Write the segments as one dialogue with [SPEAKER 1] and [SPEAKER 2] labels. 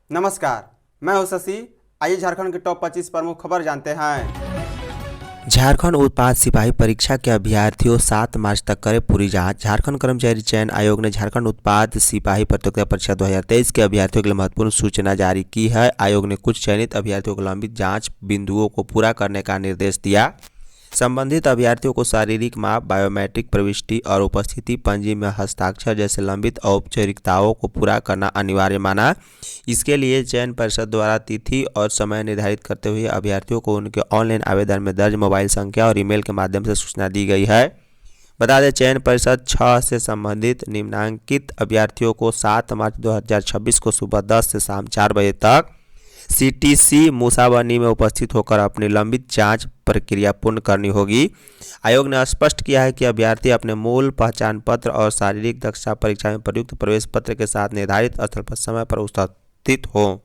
[SPEAKER 1] नमस्कार, मैं हूं शशि। आइए झारखंड की टॉप 25 प्रमुख खबर जानते हैं।
[SPEAKER 2] झारखंड उत्पाद सिपाही परीक्षा के अभ्यर्थियों 7 मार्च तक करें पूरी जांच। झारखंड कर्मचारी चयन आयोग ने झारखंड उत्पाद सिपाही प्रतियोगिता परीक्षा 2023 के अभ्यर्थियों के लिए महत्वपूर्ण सूचना जारी की है। आयोग ने कुछ चयनित अभ्यर्थियों को लंबित जांच बिंदुओं को पूरा करने का निर्देश दिया। संबंधित अभ्यर्थियों को शारीरिक माप, बायोमेट्रिक प्रविष्टि और उपस्थिति पंजी में हस्ताक्षर जैसे लंबित औपचारिकताओं को पूरा करना अनिवार्य माना। इसके लिए चयन परिषद द्वारा तिथि और समय निर्धारित करते हुए अभ्यर्थियों को उनके ऑनलाइन आवेदन में दर्ज मोबाइल संख्या और ईमेल के माध्यम से सूचना दी गई है। बता दें, चयन परिषद 6 से संबंधित निम्नांकित अभ्यर्थियों को 7 मार्च 2026 को सुबह 10 से शाम 4 बजे तक CTC मूसाबनी में उपस्थित होकर अपनी लंबित जांच प्रक्रिया पूर्ण करनी होगी। आयोग ने स्पष्ट किया है कि अभ्यर्थी अपने मूल पहचान पत्र और शारीरिक दक्षता परीक्षा में प्रयुक्त प्रवेश पत्र के साथ निर्धारित स्थल पर समय पर उपस्थित हो।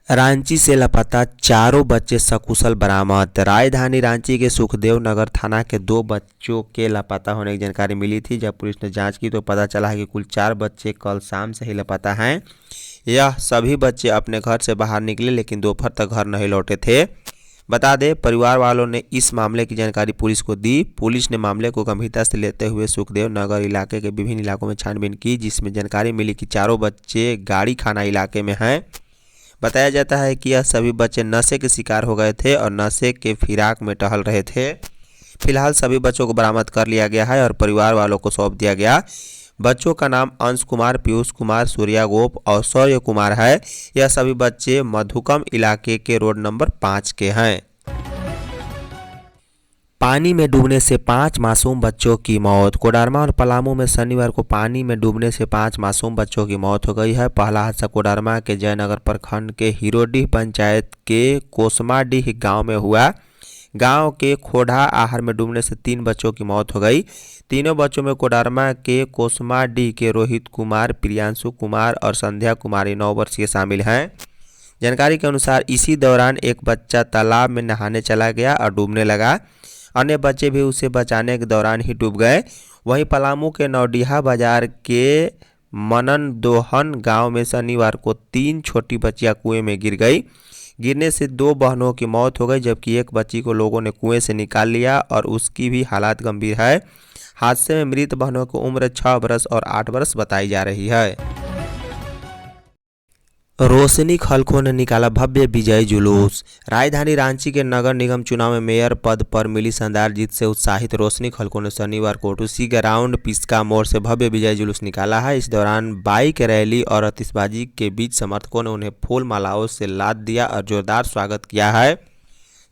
[SPEAKER 2] रांची से लापता चारों बच्चे सकुशल बरामद। राजधानी रांची के सुखदेव नगर थाना के 2 बच्चों के लापता होने की जानकारी मिली थी। जब पुलिस ने जांच की तो पता चला है कि कुल 4 बच्चे कल शाम से ही लापता हैं। यह सभी बच्चे अपने घर से बाहर निकले लेकिन दोपहर तक घर नहीं लौटे थे। बता दें, परिवार वालों ने इस मामले की जानकारी पुलिस को दी। पुलिस ने मामले को गंभीरता से लेते हुए सुखदेव नगर इलाके के विभिन्न इलाकों में छानबीन की, जिसमें जानकारी मिली कि चारों बच्चे गाड़ी खाना इलाके में हैं। बताया जाता है कि यह सभी बच्चे नशे के शिकार हो गए थे और नशे के फिराक में टहल रहे थे। फिलहाल सभी बच्चों को बरामद कर लिया गया है और परिवार वालों को सौंप दिया गया। बच्चों का नाम अंश कुमार, पीयूष कुमार, सूर्या गोप और शौर्य कुमार है। यह सभी बच्चे मधुकम इलाके के रोड नंबर 5 के हैं। पानी में डूबने से 5 मासूम बच्चों की मौत। कोडरमा और पलामू में शनिवार को पानी में डूबने से 5 मासूम बच्चों की मौत हो गई है। पहला हादसा कोडरमा के जयनगर प्रखंड के हीरोडीह पंचायत के कोसमाडीह गांव में हुआ। गांव के खोढ़ा आहर में डूबने से 3 बच्चों की मौत हो गई। तीनों बच्चों में कोडरमा के कोसमाडीह के रोहित कुमार, प्रियांशु कुमार और संध्या कुमारी 9 वर्षीय शामिल हैं। जानकारी के अनुसार इसी दौरान एक बच्चा तालाब में नहाने चला गया और डूबने लगा। अन्य बच्चे भी उसे बचाने के दौरान ही डूब गए। वहीं पलामू के नौडीहा बाजार के मननदोहन गांव में शनिवार को 3 छोटी बच्चियां कुएं में गिर गई। गिरने से 2 बहनों की मौत हो गई, जबकि एक बच्ची को लोगों ने कुएं से निकाल लिया और उसकी भी हालत गंभीर है। हादसे में मृत बहनों की उम्र 6 वर्ष और 8 वर्ष बताई जा रही है। रोशनी खलखो ने निकाला भव्य विजय जुलूस। राजधानी रांची के नगर निगम चुनाव में मेयर पद पर मिली शानदार जीत से उत्साहित रोशनी खलखो ने शनिवार को टूसी ग्राउंड पिस्का मोड़ से भव्य विजय जुलूस निकाला है। इस दौरान बाइक रैली और आतिशबाजी के बीच समर्थकों ने उन्हें फूल मालाओं से लाद दिया और जोरदार स्वागत किया है।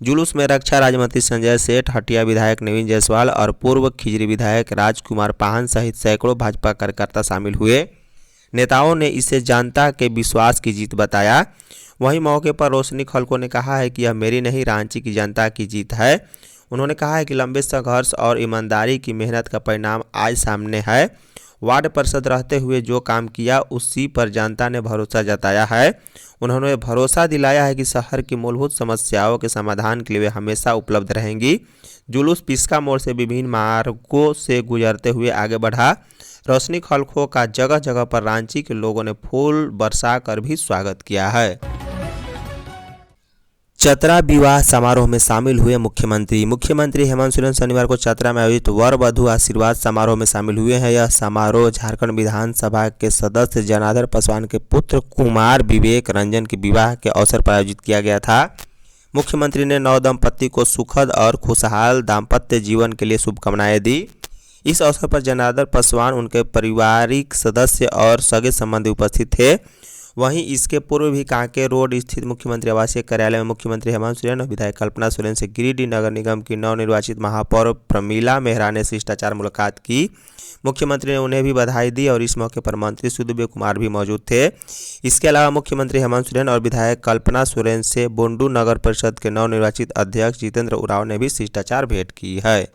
[SPEAKER 2] जुलूस में रक्षा राज्यमंत्री संजय सेठ, हटिया विधायक नवीन जायसवाल और पूर्व खिजरी विधायक राजकुमार पाहन सहित सैकड़ों भाजपा कार्यकर्ता शामिल हुए। नेताओं ने इसे जनता के विश्वास की जीत बताया। वहीं मौके पर रोशनी खलखो ने कहा है कि यह मेरी नहीं, रांची की जनता की जीत है। उन्होंने कहा है कि लंबे संघर्ष और ईमानदारी की मेहनत का परिणाम आज सामने है। वार्ड पार्षद रहते हुए जो काम किया उसी पर जनता ने भरोसा जताया है। उन्होंने भरोसा दिलाया है कि शहर की मूलभूत समस्याओं के समाधान के लिए वे हमेशा उपलब्ध रहेंगी। जुलूस पिस्का मोड़ से विभिन्न मार्गों से गुजरते हुए आगे बढ़ा। रोशनी खलखो का जगह जगह पर रांची के लोगों ने फूल बरसा कर भी स्वागत किया है। चतरा विवाह समारोह में शामिल हुए मुख्यमंत्री हेमंत सोरेन शनिवार को चतरा में आयोजित वर वधु आशीर्वाद समारोह में शामिल हुए हैं। यह समारोह झारखंड विधानसभा के सदस्य जनार्दन पासवान के पुत्र कुमार विवेक रंजन के विवाह के अवसर पर आयोजित किया गया था। मुख्यमंत्री ने नव दंपति को सुखद और खुशहाल दाम्पत्य जीवन के लिए शुभकामनाएं दी। इस अवसर पर जनार्दन पासवान, उनके पारिवारिक सदस्य और सगे संबंधी उपस्थित थे। वहीं इसके पूर्व भी कांके रोड स्थित मुख्यमंत्री आवासीय कार्यालय में मुख्यमंत्री हेमंत सोरेन और विधायक कल्पना सोरेन से गिरिडीह नगर निगम की नवनिर्वाचित महापौर प्रमीला मेहरा ने शिष्टाचार मुलाकात की। मुख्यमंत्री ने उन्हें भी बधाई दी और इस मौके पर मंत्री सुदीव्य कुमार भी मौजूद थे। इसके अलावा मुख्यमंत्री हेमंत सोरेन और विधायक कल्पना सोरेन से बुंडू नगर परिषद के नवनिर्वाचित अध्यक्ष जितेंद्र उरांव ने भी शिष्टाचार भेंट की है।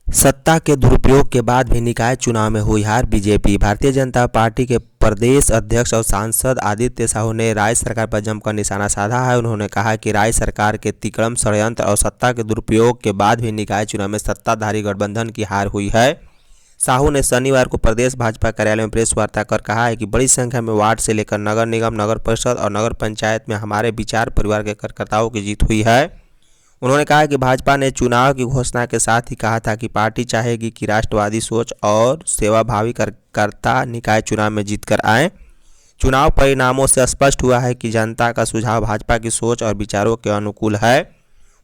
[SPEAKER 2] सत्ता के दुरुपयोग के बाद भी निकाय चुनाव में हुई हार। बीजेपी भारतीय जनता पार्टी के प्रदेश अध्यक्ष और सांसद आदित्य साहू ने राज्य सरकार पर जमकर निशाना साधा है। उन्होंने कहा कि राज्य सरकार के तिकड़म षड्यंत्र और सत्ता के दुरुपयोग के बाद भी निकाय चुनाव में सत्ताधारी गठबंधन की हार हुई है। साहू ने शनिवार को प्रदेश भाजपा कार्यालय में प्रेस वार्ता कर कहा है कि बड़ी संख्या में वार्ड से लेकर नगर निगम, नगर परिषद और नगर पंचायत में हमारे विचार परिवार के कार्यकर्ताओं की जीत हुई है। उन्होंने कहा कि भाजपा ने चुनाव की घोषणा के साथ ही कहा था कि पार्टी चाहेगी कि राष्ट्रवादी सोच और सेवाभावी कार्यकर्ता निकाय चुनाव में जीतकर आए। चुनाव परिणामों से स्पष्ट हुआ है कि जनता का सुझाव भाजपा की सोच और विचारों के अनुकूल है।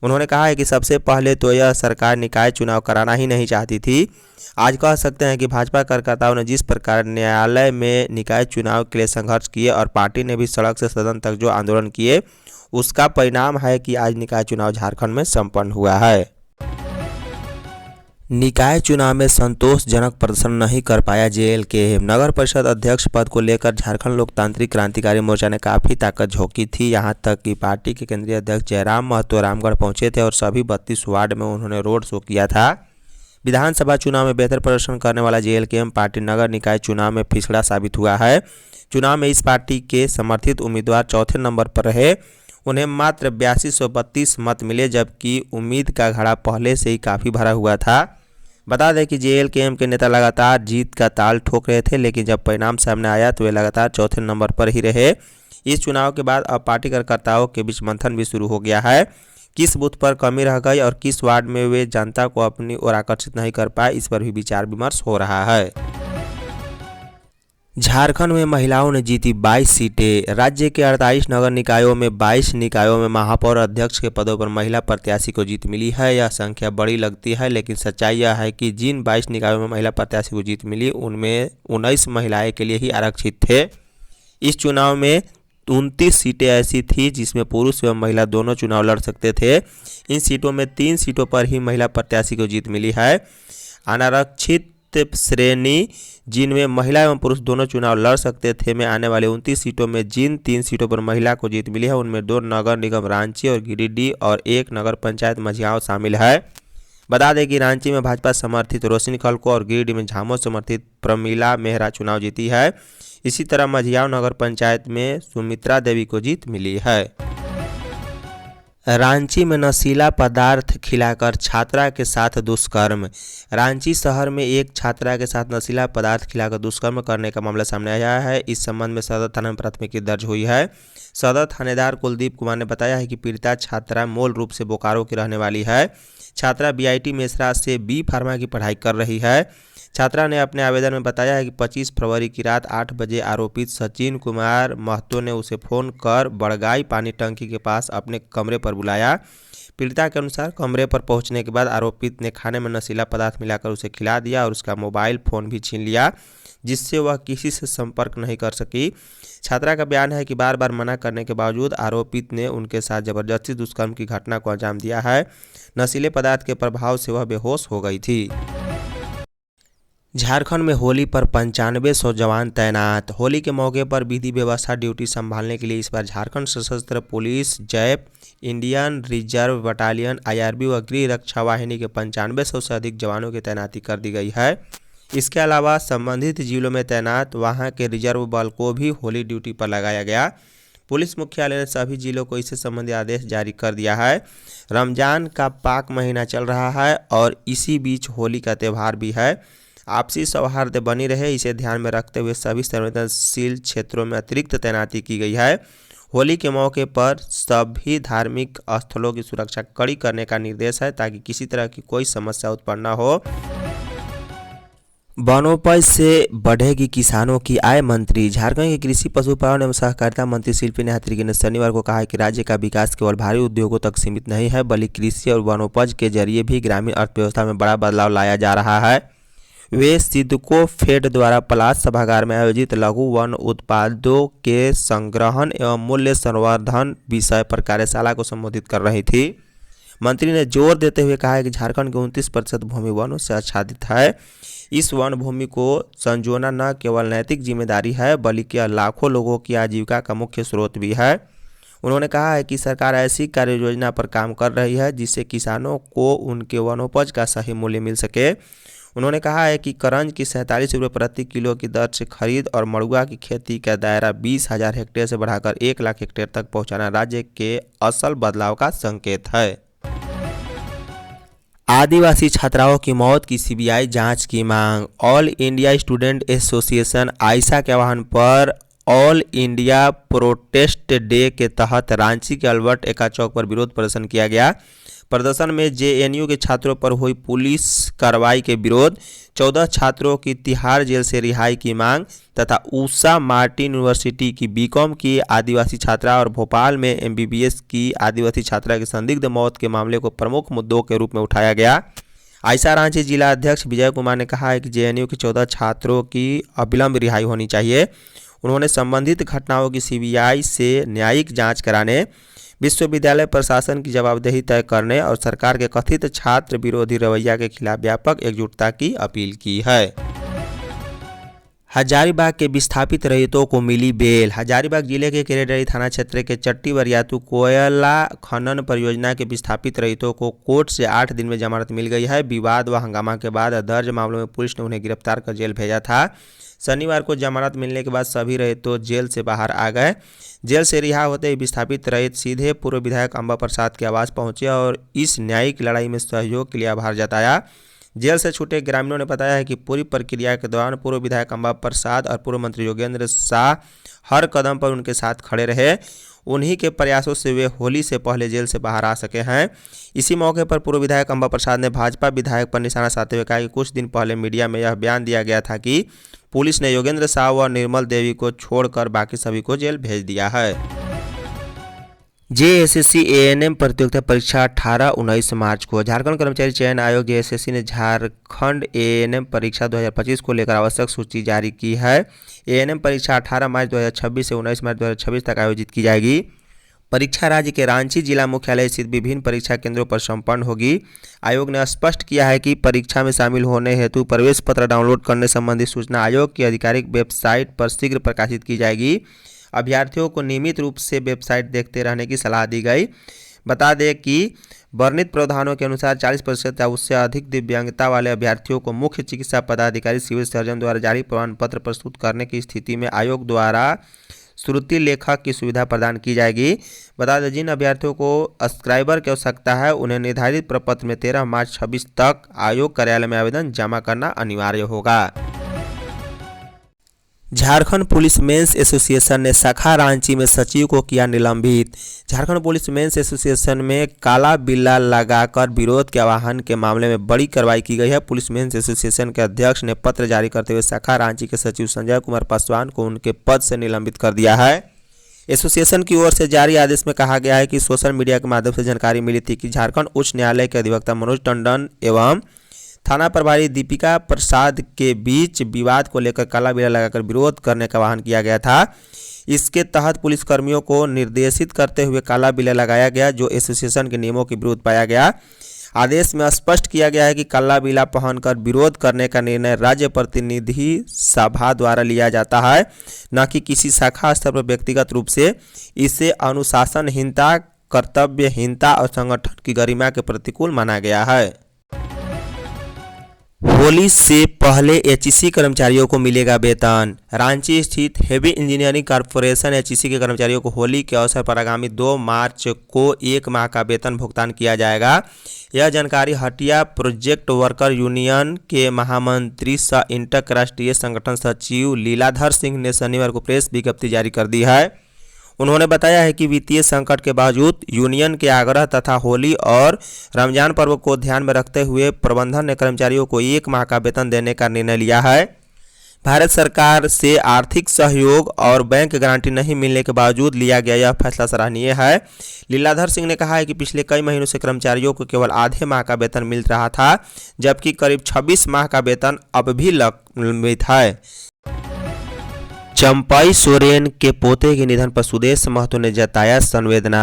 [SPEAKER 2] उन्होंने कहा है कि सबसे पहले तो यह सरकार निकाय चुनाव कराना ही नहीं चाहती थी। आज कह सकते हैं कि भाजपा कार्यकर्ताओं ने जिस प्रकार न्यायालय में निकाय चुनाव के लिए संघर्ष किए और पार्टी ने भी सड़क से सदन तक जो आंदोलन किए, उसका परिणाम है कि आज निकाय चुनाव झारखंड में संपन्न हुआ है। निकाय चुनाव में संतोषजनक प्रदर्शन नहीं कर पाया जेएलके। नगर परिषद अध्यक्ष पद को लेकर झारखंड लोकतांत्रिक क्रांतिकारी मोर्चा ने काफ़ी ताकत झोंकी थी। यहां तक कि पार्टी के केंद्रीय अध्यक्ष जयराम महतो रामगढ़ पहुंचे थे और सभी 32 वार्ड में उन्होंने रोड शो किया था। विधानसभा चुनाव में बेहतर प्रदर्शन करने वाला जेएलके पार्टी नगर निकाय चुनाव में पिछड़ा साबित हुआ है। चुनाव में इस पार्टी के समर्थित उम्मीदवार चौथे नंबर पर रहे। उन्हें मात्र 8232 मत मिले, जबकि उम्मीद का घड़ा पहले से ही काफ़ी भरा हुआ था। बता दें कि जेएलके के नेता लगातार जीत का ताल ठोक रहे थे, लेकिन जब परिणाम सामने आया तो वे लगातार चौथे नंबर पर ही रहे। इस चुनाव के बाद अब पार्टी कार्यकर्ताओं के बीच मंथन भी शुरू हो गया है। किस बूथ पर कमी रह गई और किस वार्ड में वे जनता को अपनी ओर आकर्षित नहीं कर पाए, इस पर भी विचार विमर्श हो रहा है। झारखंड में महिलाओं ने जीती 22 सीटें। राज्य के 48 नगर निकायों में 22 निकायों में महापौर अध्यक्ष के पदों पर महिला प्रत्याशी को जीत मिली है। यह संख्या बड़ी लगती है, लेकिन सच्चाई यह है कि जिन 22 निकायों में महिला प्रत्याशी को जीत मिली, उनमें 19 महिलाएं के लिए ही आरक्षित थे। इस चुनाव में 29 सीटें ऐसी थी जिसमें पुरुष एवं महिला दोनों चुनाव लड़ सकते थे। इन सीटों में 3 सीटों पर ही महिला प्रत्याशी को जीत मिली है। अनारक्षित श्रेणी जिनमें महिला एवं पुरुष दोनों चुनाव लड़ सकते थे में आने वाले 29 सीटों में जिन 3 सीटों पर महिला को जीत मिली है, उनमें 2 नगर निगम रांची और गिरिडीह और 1 नगर पंचायत मझियाओं शामिल है। बता दें कि रांची में भाजपा समर्थित रोशनी खलको और गिरिडीह में झामो समर्थित प्रमीला मेहरा चुनाव जीती है। इसी तरह मझियाओं नगर पंचायत में सुमित्रा देवी को जीत मिली है। रांची में नशीला पदार्थ खिलाकर छात्रा के साथ दुष्कर्म। रांची शहर में एक छात्रा के साथ नशीला पदार्थ खिलाकर दुष्कर्म करने का मामला सामने आया है। इस संबंध में सदर थाना में प्राथमिकी दर्ज हुई है। सदर थानेदार कुलदीप कुमार ने बताया है कि पीड़िता छात्रा मूल रूप से बोकारो की रहने वाली है। छात्रा बीआईटी मेसरा से बी फार्मा की पढ़ाई कर रही है। छात्रा ने अपने आवेदन में बताया है कि 25 फरवरी की रात 8 बजे आरोपित सचिन कुमार महतो ने उसे फ़ोन कर बड़गाई पानी टंकी के पास अपने कमरे पर बुलाया। पीड़िता के अनुसार कमरे पर पहुंचने के बाद आरोपित ने खाने में नशीला पदार्थ मिलाकर उसे खिला दिया और उसका मोबाइल फ़ोन भी छीन लिया, जिससे वह किसी से संपर्क नहीं कर सकी। छात्रा का बयान है कि बार बार मना करने के बावजूद आरोपित ने उनके साथ जबरदस्ती दुष्कर्म की घटना को अंजाम दिया है। नशीले पदार्थ के प्रभाव से वह बेहोश हो गई थी। झारखंड में होली पर 9500 जवान तैनात। होली के मौके पर विधि व्यवस्था ड्यूटी संभालने के लिए इस बार झारखंड सशस्त्र police, JAP, Indian reserve battalion, IRB व गृह रक्षा वाहिनी के 9500 से अधिक जवानों की तैनाती कर दी गई है। इसके अलावा संबंधित जिलों में तैनात वहां के रिजर्व बल को भी होली ड्यूटी पर लगाया गया। पुलिस मुख्यालय ने सभी जिलों को इससे संबंधित आदेश जारी कर दिया है। रमजान का पाक महीना चल रहा है और इसी बीच होली का त्यौहार भी है। आपसी सौहार्द बनी रहे, इसे ध्यान में रखते हुए सभी संवेदनशील क्षेत्रों में अतिरिक्त तैनाती की गई है। होली के मौके पर सभी धार्मिक स्थलों की सुरक्षा कड़ी करने का निर्देश है ताकि किसी तरह की कोई समस्या उत्पन्न न हो। वनोपज से बढ़ेगी किसानों की आय। मंत्री झारखंड के कृषि, पशुपालन एवं सहकारिता मंत्री शिल्पी नेहात्रिकी ने शनिवार को कहा कि राज्य का विकास केवल भारी उद्योगों तक सीमित नहीं है, बल्कि कृषि और वनोपज के जरिए भी ग्रामीण अर्थव्यवस्था में बड़ा बदलाव लाया जा रहा है। वे सिडको फेड द्वारा पलाश सभागार में आयोजित लघु वन उत्पादों के संग्रहण एवं मूल्य संवर्धन विषय पर कार्यशाला को संबोधित कर रही थी। मंत्री ने जोर देते हुए कहा है कि झारखंड की 29% भूमि वनों से आच्छादित है। इस वन भूमि को संजोना न केवल नैतिक जिम्मेदारी है, बल्कि लाखों लोगों की आजीविका का मुख्य स्रोत भी है। उन्होंने कहा है कि सरकार ऐसी कार्य योजना पर काम कर रही है जिससे किसानों को उनके वनोपज का सही मूल्य मिल सके। उन्होंने कहा है कि करंज की 47 रुपये प्रति किलो की दर से खरीद और मड़ुआ की खेती का दायरा 20,000 हेक्टेयर से बढ़ाकर 1 लाख हेक्टेयर तक पहुंचाना राज्य के असल बदलाव का संकेत है। आदिवासी छात्राओं की मौत की सीबीआई जांच की मांग। ऑल इंडिया स्टूडेंट एसोसिएशन आइसा के आह्वान पर ऑल इंडिया प्रोटेस्ट डे के तहत रांची के अल्बर्ट एक्का चौक पर विरोध प्रदर्शन किया गया। प्रदर्शन में जेएनयू के छात्रों पर हुई पुलिस कार्रवाई के विरोध, 14 छात्रों की तिहाड़ जेल से रिहाई की मांग तथा उषा मार्टिन यूनिवर्सिटी की बीकॉम की आदिवासी छात्रा और भोपाल में एमबीबीएस की आदिवासी छात्रा की संदिग्ध मौत के मामले को प्रमुख मुद्दों के रूप में उठाया गया। आइसा रांची जिला अध्यक्ष विजय कुमार ने कहा है कि जेएनयू के 14 छात्रों की अविलंब रिहाई होनी चाहिए। उन्होंने संबंधित घटनाओं की सीबीआई से न्यायिक जांच कराने, विश्वविद्यालय प्रशासन की जवाबदेही तय करने और सरकार के कथित छात्र विरोधी रवैया के खिलाफ व्यापक एकजुटता की अपील की है। हजारीबाग के विस्थापित रैयतों को मिली बेल। हजारीबाग जिले के केरेडरी थाना क्षेत्र के चट्टी वरियातू कोयला खनन परियोजना के विस्थापित रैयतों को कोर्ट से 8 दिन में जमानत मिल गई है। विवाद व हंगामा के बाद दर्ज मामलों में पुलिस ने उन्हें गिरफ्तार कर जेल भेजा था। शनिवार को जमानत मिलने के बाद सभी रैयतों जेल से बाहर आ गए। जेल से रिहा होते ही विस्थापित रैयत सीधे पूर्व विधायक अंबा प्रसाद के आवास पहुंचे और इस न्यायिक लड़ाई में सहयोग के लिए आभार जताया। जेल से छूटे ग्रामीणों ने बताया है कि पूरी प्रक्रिया के दौरान पूर्व विधायक अंबा प्रसाद और पूर्व मंत्री योगेंद्र शाह हर कदम पर उनके साथ खड़े रहे। उन्हीं के प्रयासों से वे होली से पहले जेल से बाहर आ सके हैं। इसी मौके पर पूर्व विधायक अंबा प्रसाद ने भाजपा विधायक पर निशाना साधते हुए कहा कि कुछ दिन पहले मीडिया में यह बयान दिया गया था कि पुलिस ने योगेंद्र शाह व निर्मल देवी को छोड़कर बाकी सभी को जेल भेज दिया है। जेएसएससी एएनएम प्रतियोगिता परीक्षा 18-19 मार्च को। झारखंड कर्मचारी चयन आयोग जेएसएससी ने झारखंड एएनएम परीक्षा 2025 को लेकर आवश्यक सूची जारी की है। एएनएम परीक्षा 18 मार्च 2026 से 19 मार्च 2026 तक आयोजित की जाएगी। परीक्षा राज्य के रांची जिला मुख्यालय स्थित विभिन्न परीक्षा केंद्रों पर संपन्न होगी। आयोग ने स्पष्ट किया है कि परीक्षा में शामिल होने हेतु प्रवेश पत्र डाउनलोड करने संबंधी सूचना आयोग की आधिकारिक वेबसाइट पर शीघ्र प्रकाशित की जाएगी। अभ्यर्थियों को नियमित रूप से वेबसाइट देखते रहने की सलाह दी गई। बता दें कि वर्णित प्रावधानों के अनुसार 40% या उससे अधिक दिव्यांगता वाले अभ्यर्थियों को मुख्य चिकित्सा पदाधिकारी सिविल सर्जन द्वारा जारी प्रमाण पत्र प्रस्तुत करने की स्थिति में आयोग द्वारा श्रुति लेखक की सुविधा प्रदान की जाएगी। बता दें जिन अभ्यर्थियों को सब्सक्राइबर की आवश्यकता है उन्हें निर्धारित प्रपत्र में 13 मार्च 26 तक आयोग कार्यालय में आवेदन जमा करना अनिवार्य होगा। झारखंड पुलिस मेंस एसोसिएशन ने शाखा रांची में सचिव को किया निलंबित। झारखंड पुलिस मेंस एसोसिएशन में काला बिल्ला लगाकर विरोध के आह्वान के मामले में बड़ी कार्रवाई की गई है। पुलिस मेंस एसोसिएशन के अध्यक्ष ने पत्र जारी करते हुए शाखा रांची के सचिव संजय कुमार पासवान को उनके पद से निलंबित कर दिया है। एसोसिएशन की ओर से जारी आदेश में कहा गया है कि सोशल मीडिया के माध्यम से जानकारी मिली थी कि झारखंड उच्च न्यायालय के अधिवक्ता मनोज टंडन एवं थाना प्रभारी दीपिका प्रसाद के बीच विवाद को लेकर काला बिल्ला लगाकर विरोध करने का आह्वान किया गया था। इसके तहत पुलिसकर्मियों को निर्देशित करते हुए काला बिल्ला लगाया गया जो एसोसिएशन के नियमों के विरुद्ध पाया गया। आदेश में स्पष्ट किया गया है कि काला बिल्ला पहनकर विरोध करने का निर्णय राज्य प्रतिनिधि सभा द्वारा लिया जाता है, न कि किसी शाखा स्तर पर व्यक्तिगत रूप से। इससे अनुशासनहीनता, कर्तव्यहीनता और संगठन की गरिमा के प्रतिकूल माना गया है। होली से पहले एचईसी कर्मचारियों को मिलेगा वेतन। रांची स्थित हेवी इंजीनियरिंग कॉर्पोरेशन एचईसी के कर्मचारियों को होली के अवसर पर आगामी 2 मार्च को 1 माह का वेतन भुगतान किया जाएगा। यह जानकारी हटिया प्रोजेक्ट वर्कर यूनियन के महामंत्री सह अंतर्राष्ट्रीय संगठन सचिव लीलाधर सिंह ने शनिवार को प्रेस विज्ञप्ति जारी कर दी है। उन्होंने बताया है कि वित्तीय संकट के बावजूद यूनियन के आग्रह तथा होली और रमजान पर्व को ध्यान में रखते हुए प्रबंधन ने कर्मचारियों को 1 माह का वेतन देने का निर्णय लिया है। भारत सरकार से आर्थिक सहयोग और बैंक गारंटी नहीं मिलने के बावजूद लिया गया यह फैसला सराहनीय है। लीलाधर सिंह ने कहा है कि पिछले कई महीनों से कर्मचारियों को केवल आधे माह का वेतन मिल रहा था, जबकि करीब 26 माह का वेतन अब भी लंबित है। चंपाई सोरेन के पोते के निधन पर सुदेश महतो ने जताया संवेदना।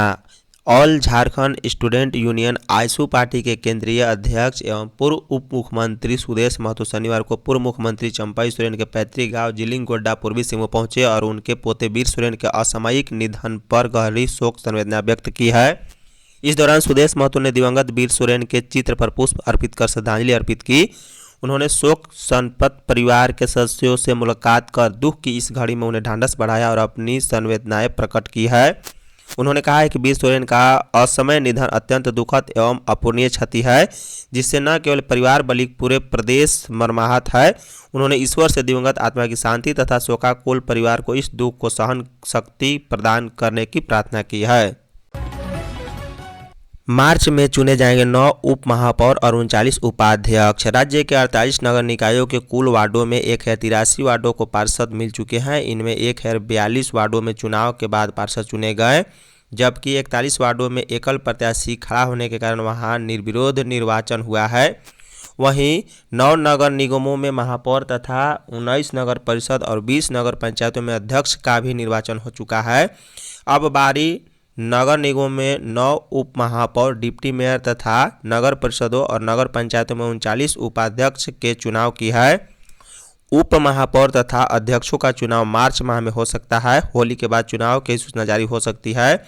[SPEAKER 2] All Jharkhand student union AJSU party के केंद्रीय अध्यक्ष एवं पूर्व उप मुख्यमंत्री सुदेश महतो शनिवार को पूर्व मुख्यमंत्री चंपाई सोरेन के पैतृक गांव जिलिंग गोड्डा पूर्वी सिंहभूम पहुंचे और उनके पोते वीर सोरेन के असामयिक निधन पर गहरी शोक संवेदना व्यक्त की है। इस दौरान सुदेश महतो ने दिवंगत वीर सोरेन के चित्र पर पुष्प अर्पित कर श्रद्धांजलि अर्पित की। उन्होंने शोक संतप्त परिवार के सदस्यों से मुलाकात कर दुख की इस घड़ी में उन्हें ढांढस बढ़ाया और अपनी संवेदनाएं प्रकट की है। उन्होंने कहा है कि वीर सोरेन का असमय निधन अत्यंत दुखद एवं अपूरणीय क्षति है, जिससे न केवल परिवार बल्कि पूरे प्रदेश मर्माहत है। उन्होंने ईश्वर से दिवंगत आत्मा की शांति तथा शोकाकुल परिवार को इस दुख को सहन शक्ति प्रदान करने की प्रार्थना की है। मार्च में चुने जाएंगे 9 उप महापौर और 39 उपाध्यक्ष। राज्य के 48 नगर निकायों के कुल वार्डों में 1083 वार्डों को पार्षद मिल चुके हैं। इनमें 1042 वार्डों में चुनाव के बाद पार्षद चुने गए, जबकि 41 वार्डों में एकल प्रत्याशी खड़ा होने के कारण वहां निर्विरोध निर्वाचन हुआ है। वहीं 9 नगर निगमों में महापौर तथा 19 नगर परिषद और 20 नगर पंचायतों में अध्यक्ष का भी निर्वाचन हो चुका है। अब बारी नगर निगमों में 9 उप महापौर, डिप्टी मेयर तथा नगर परिषदों और नगर पंचायतों में 39 उपाध्यक्ष के चुनाव की है। उप महापौर तथा अध्यक्षों का चुनाव मार्च माह में हो सकता है। होली के बाद चुनाव की सूचना जारी हो सकती है।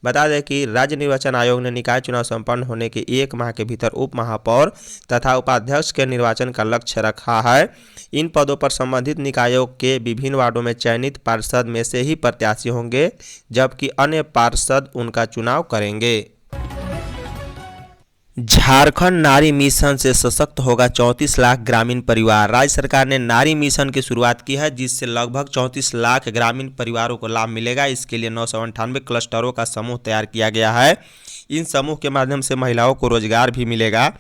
[SPEAKER 2] बता दें कि राज्य निर्वाचन आयोग ने निकाय चुनाव संपन्न होने के 1 माह के भीतर उप महापौर तथा उपाध्यक्ष के निर्वाचन का लक्ष्य रखा है। इन पदों पर संबंधित निकायों के विभिन्न वार्डों में चयनित पार्षद में से ही प्रत्याशी होंगे, जबकि अन्य पार्षद उनका चुनाव करेंगे। झारखंड नारी मिशन से सशक्त होगा 34 लाख ग्रामीण परिवार। राज्य सरकार ने नारी मिशन की शुरुआत की है, जिससे लगभग 34 लाख ग्रामीण परिवारों को लाभ मिलेगा। इसके लिए 998 क्लस्टरों का समूह तैयार किया गया है। इन समूह के माध्यम से महिलाओं को रोजगार भी मिलेगा।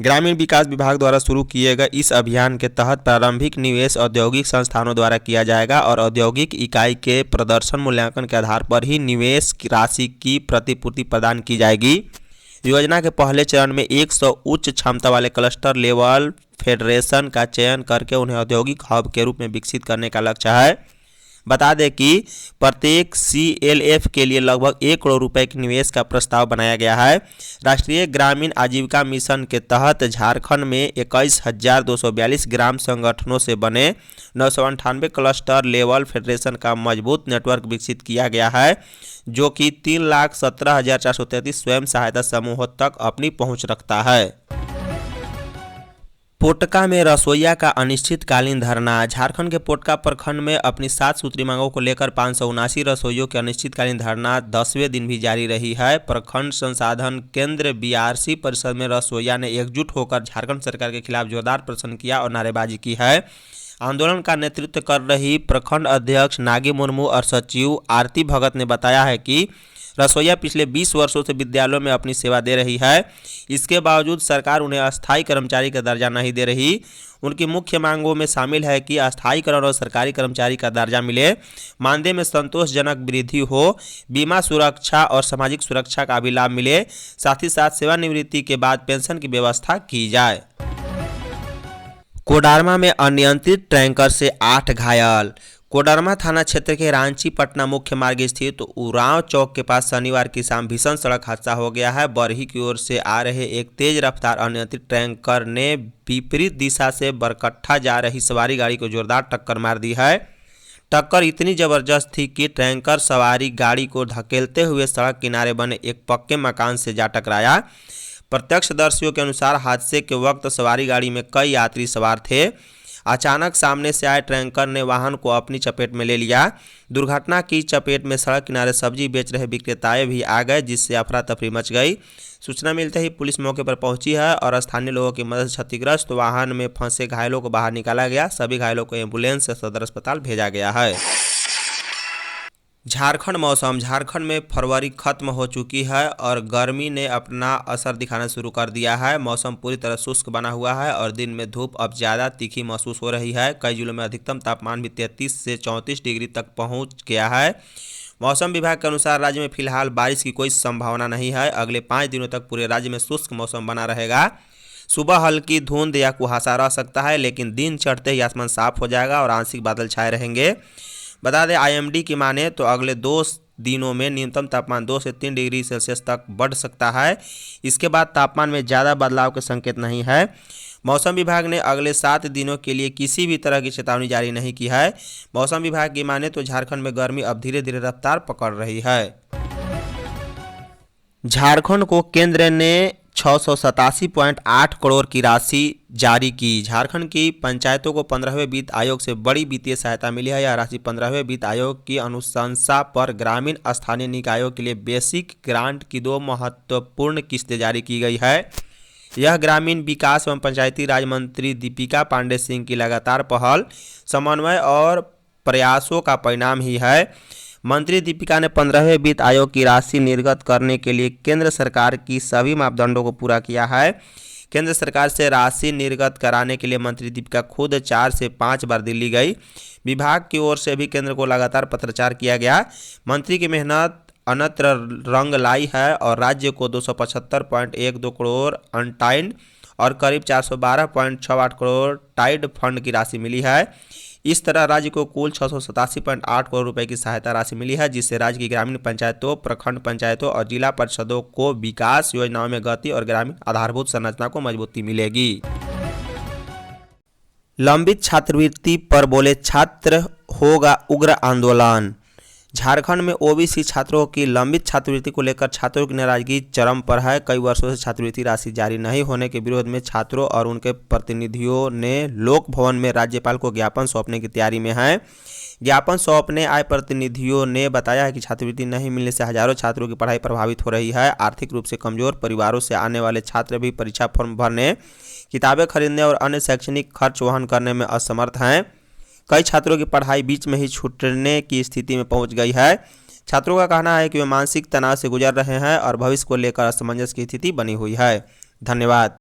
[SPEAKER 2] ग्रामीण विकास विभाग द्वारा शुरू किए गए इस अभियान के तहत प्रारंभिक निवेश औद्योगिक संस्थानों द्वारा किया जाएगा और औद्योगिक इकाई के प्रदर्शन मूल्यांकन के आधार पर ही निवेश राशि की प्रतिपूर्ति प्रदान की जाएगी। योजना के पहले चरण में 100 उच्च क्षमता वाले क्लस्टर लेवल फेडरेशन का चयन करके उन्हें औद्योगिक हब के रूप में विकसित करने का लक्ष्य है। बता दें कि प्रत्येक CLF के लिए लगभग 1 करोड़ रुपए के निवेश का प्रस्ताव बनाया गया है। राष्ट्रीय ग्रामीण आजीविका मिशन के तहत झारखंड में 21,242 ग्राम संगठनों से बने 998 क्लस्टर लेवल फेडरेशन का मजबूत नेटवर्क विकसित किया गया है, जो कि 3,17,433 स्वयं सहायता समूहों तक अपनी पहुंच रखता है। पोटका में रसोइया का अनिश्चितकालीन धरना। झारखंड के पोटका प्रखंड में अपनी 7 सूत्री मांगों को लेकर 579 रसोइयों के अनिश्चितकालीन धरना 10वें दिन भी जारी रही है। प्रखंड संसाधन केंद्र BRC परिषद में रसोइया ने एकजुट होकर झारखंड सरकार के खिलाफ जोरदार प्रदर्शन किया और नारेबाजी की है। आंदोलन का नेतृत्व कर रही प्रखंड अध्यक्ष नागी मुर्मू और सचिव आरती भगत ने बताया है कि रसोइया पिछले 20 वर्षों से विद्यालयों में अपनी सेवा दे रही है। इसके बावजूद सरकार उन्हें अस्थायी कर्मचारी का दर्जा नहीं दे रही। उनकी मुख्य मांगों में शामिल है कि अस्थायीकरण और सरकारी कर्मचारी का दर्जा मिले, मानदेय में संतोषजनक वृद्धि हो, बीमा सुरक्षा और सामाजिक सुरक्षा का भी लाभ मिले, साथ ही साथ सेवानिवृत्ति के बाद पेंशन की व्यवस्था की जाए। कोडरमा में अनियंत्रित टैंकर से 8 घायल। कोडरमा थाना क्षेत्र के रांची पटना मुख्य मार्ग स्थित उरांव चौक के पास शनिवार की शाम भीषण सड़क हादसा हो गया है। बरही की ओर से आ रहे एक तेज रफ्तार अनियंत्रित टैंकर ने विपरीत दिशा से बरकट्ठा जा रही सवारी गाड़ी को जोरदार टक्कर मार दी है। टक्कर इतनी जबरदस्त थी कि टैंकर सवारी गाड़ी को धकेलते हुए सड़क किनारे बने एक पक्के मकान से जा टकराया। प्रत्यक्षदर्शियों के अनुसार हादसे के वक्त सवारी गाड़ी में कई यात्री सवार थे। अचानक सामने से आए टैंकर ने वाहन को अपनी चपेट में ले लिया। दुर्घटना की चपेट में सड़क किनारे सब्जी बेच रहे विक्रेताएं भी आ गए, जिससे अफरा तफरी मच गई। सूचना मिलते ही पुलिस मौके पर पहुंची है और स्थानीय लोगों की मदद से क्षतिग्रस्त वाहन में फंसे घायलों को बाहर निकाला गया। सभी घायलों को एम्बुलेंस से सदर अस्पताल भेजा गया है। झारखंड मौसम। झारखंड में फरवरी खत्म हो चुकी है और गर्मी ने अपना असर दिखाना शुरू कर दिया है। मौसम पूरी तरह शुष्क बना हुआ है और दिन में धूप अब ज़्यादा तीखी महसूस हो रही है। कई जिलों में अधिकतम तापमान भी 33 से 34 डिग्री तक पहुंच गया है। मौसम विभाग के अनुसार राज्य में फिलहाल बारिश की कोई संभावना नहीं है। अगले 5 दिनों तक पूरे राज्य में शुष्क मौसम बना रहेगा। सुबह हल्की धुंध या कुहासा रह सकता है, लेकिन दिन चढ़ते ही आसमान साफ हो जाएगा और आंशिक बादल छाए रहेंगे। बता दें IMD की माने तो अगले 2 दिनों में न्यूनतम तापमान 2 से 3 डिग्री सेल्सियस तक बढ़ सकता है। इसके बाद तापमान में ज़्यादा बदलाव के संकेत नहीं है। मौसम विभाग ने अगले 7 दिनों के लिए किसी भी तरह की चेतावनी जारी नहीं की है। मौसम विभाग की माने तो झारखंड में गर्मी अब धीरे धीरे रफ्तार पकड़ रही है। झारखंड को केंद्र ने 687.8 करोड़ की राशि जारी की। झारखंड की पंचायतों को 15वें वित्त आयोग से बड़ी वित्तीय सहायता मिली है। यह राशि 15वें वित्त आयोग की अनुशंसा पर ग्रामीण स्थानीय निकायों के लिए बेसिक ग्रांट की 2 महत्वपूर्ण किस्तें जारी की गई है। यह ग्रामीण विकास एवं पंचायती राज मंत्री दीपिका पांडे सिंह की लगातार पहल, समन्वय और प्रयासों का परिणाम ही है। मंत्री दीपिका ने 15वें वित्त आयोग की राशि निर्गत करने के लिए केंद्र सरकार की सभी मापदंडों को पूरा किया है। केंद्र सरकार से राशि निर्गत कराने के लिए मंत्री दीपिका खुद 4 से 5 बार दिल्ली गई। विभाग की ओर से भी केंद्र को लगातार पत्राचार किया गया। मंत्री की मेहनत अन्यत्र रंग लाई है और राज्य को 275.12 करोड़ अनटाइड और करीब 412.68 करोड़ टाइड फंड की राशि मिली है। इस तरह राज्य को कुल 687.8 करोड़ रुपए की सहायता राशि मिली है, जिससे राज्य की ग्रामीण पंचायतों, प्रखंड पंचायतों और जिला परिषदों को विकास योजनाओं में गति और ग्रामीण आधारभूत संरचना को मजबूती मिलेगी। लंबित छात्रवृत्ति पर बोले छात्र, होगा उग्र आंदोलन। झारखंड में ओबीसी छात्रों की लंबित छात्रवृत्ति को लेकर छात्रों की नाराजगी चरम पर है। कई वर्षों से छात्रवृत्ति राशि जारी नहीं होने के विरोध में छात्रों और उनके प्रतिनिधियों ने लोक भवन में राज्यपाल को ज्ञापन सौंपने की तैयारी में हैं। ज्ञापन सौंपने आए प्रतिनिधियों ने बताया है कि छात्रवृत्ति नहीं मिलने से हजारों छात्रों की पढ़ाई प्रभावित हो रही है। आर्थिक रूप से कमजोर परिवारों से आने वाले छात्र भी परीक्षा फॉर्म भरने, किताबें खरीदने और अन्य शैक्षणिक खर्च वहन करने में असमर्थ हैं। कई छात्रों की पढ़ाई बीच में ही छूटने की स्थिति में पहुंच गई है। छात्रों का कहना है कि वे मानसिक तनाव से गुजर रहे हैं और भविष्य को लेकर असमंजस की स्थिति बनी हुई है। धन्यवाद।